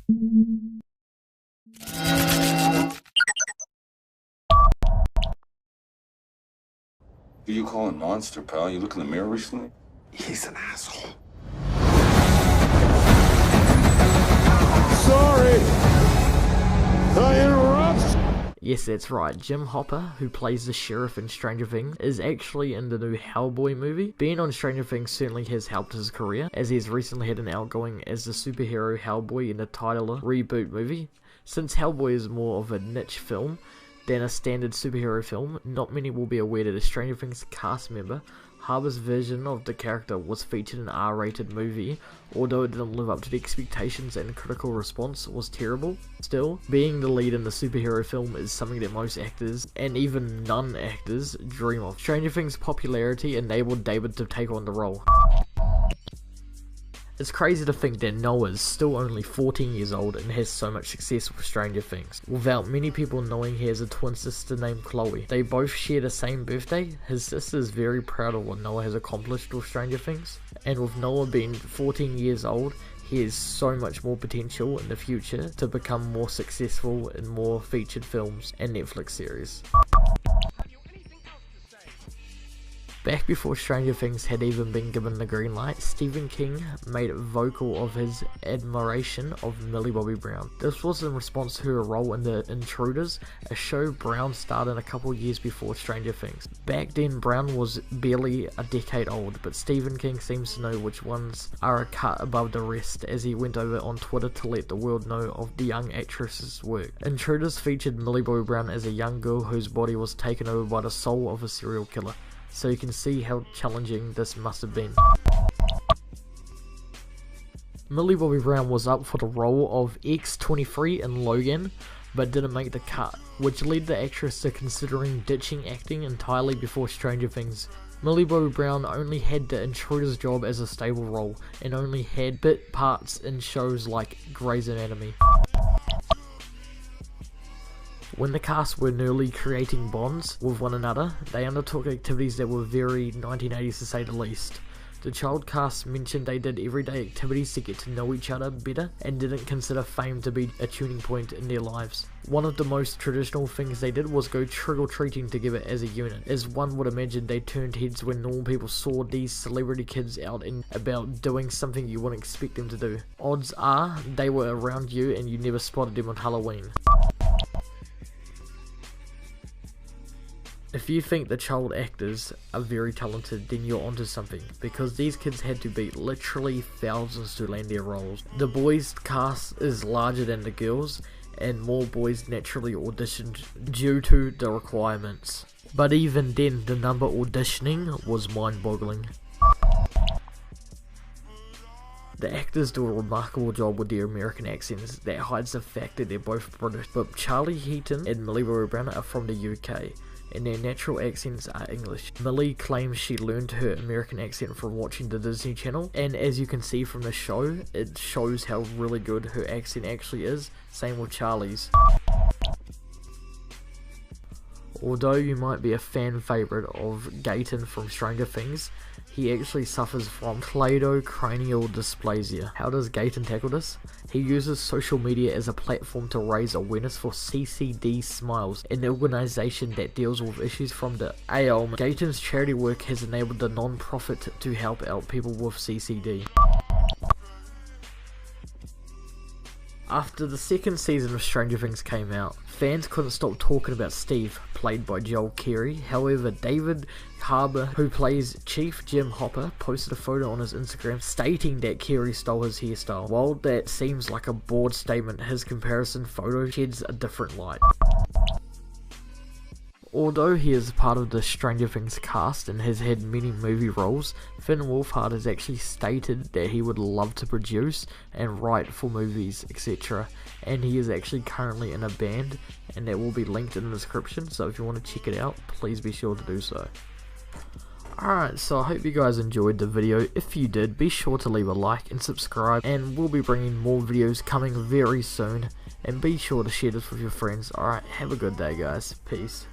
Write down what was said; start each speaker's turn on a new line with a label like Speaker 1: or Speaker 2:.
Speaker 1: Who you calling monster, pal? You look in the mirror recently?
Speaker 2: He's an asshole.
Speaker 3: Sorry! I interrupt!
Speaker 4: Yes, that's right, Jim Hopper, who plays the sheriff in Stranger Things, is actually in the new Hellboy movie. Being on Stranger Things certainly has helped his career, as he has recently had an outgoing as the superhero Hellboy in the Tyler reboot movie. Since Hellboy is more of a niche film than a standard superhero film, not many will be aware that a Stranger Things cast member, Harper's version of the character was featured in an R-rated movie. Although it didn't live up to the expectations and critical response was terrible. Still, being the lead in the superhero film is something that most actors, and even non-actors, dream of. Stranger Things' popularity enabled David to take on the role. It's crazy to think that Noah is still only 14 years old and has so much success with Stranger Things, without many people knowing he has a twin sister named Chloe. They both share the same birthday. His sister is very proud of what Noah has accomplished with Stranger Things, and with Noah being 14 years old, he has so much more potential in the future to become more successful in more featured films and Netflix series. Back before Stranger Things had even been given the green light, Stephen King made it vocal of his admiration of Millie Bobby Brown. This was in response to her role in The Intruders, a show Brown starred in a couple years before Stranger Things. Back then, Brown was barely a decade old, but Stephen King seems to know which ones are a cut above the rest, as he went over on Twitter to let the world know of the young actress's work. Intruders featured Millie Bobby Brown as a young girl whose body was taken over by the soul of a serial killer. So you can see how challenging this must have been. Millie Bobby Brown was up for the role of X-23 in Logan, but didn't make the cut, which led the actress to considering ditching acting entirely before Stranger Things. Millie Bobby Brown only had the Intruder's job as a stable role, and only had bit parts in shows like Grey's Anatomy. When the cast were newly creating bonds with one another, they undertook activities that were very 1980s to say the least. The child cast mentioned they did everyday activities to get to know each other better and didn't consider fame to be a tuning point in their lives. One of the most traditional things they did was go trick-or-treating together as a unit. As one would imagine, they turned heads when normal people saw these celebrity kids out and about doing something you wouldn't expect them to do. Odds are they were around you and you never spotted them on Halloween. If you think the child actors are very talented, then you're onto something, because these kids had to beat literally thousands to land their roles. The boys' cast is larger than the girls, and more boys naturally auditioned due to the requirements. But even then, the number auditioning was mind-boggling. The actors do a remarkable job with their American accents that hides the fact that they're both British, but Charlie Heaton and Millie Bobby Brown are from the UK, and their natural accents are English. Millie claims she learned her American accent from watching the Disney Channel, and as you can see from the show, it shows how really good her accent actually is. Same with Charlie's. Although you might be a fan favourite of Gaten from Stranger Things, he actually suffers from cleidocranial dysplasia. How does Gaten tackle this? He uses social media as a platform to raise awareness for CCD Smiles, an organisation that deals with issues from the ailment. Gaten's charity work has enabled the non-profit to help out people with CCD. After the second season of Stranger Things came out, fans couldn't stop talking about Steve, played by Joel Carey. However, David Harbour, who plays Chief Jim Hopper, posted a photo on his Instagram stating that Carey stole his hairstyle. While that seems like a broad statement, his comparison photo sheds a different light. Although he is part of the Stranger Things cast and has had many movie roles, Finn Wolfhard has actually stated that he would love to produce and write for movies, etc. And he is actually currently in a band, and that will be linked in the description, so if you want to check it out, please be sure to do so. Alright, so I hope you guys enjoyed the video. If you did, be sure to leave a like and subscribe, and we'll be bringing more videos coming very soon. And be sure to share this with your friends. Alright, have a good day guys. Peace.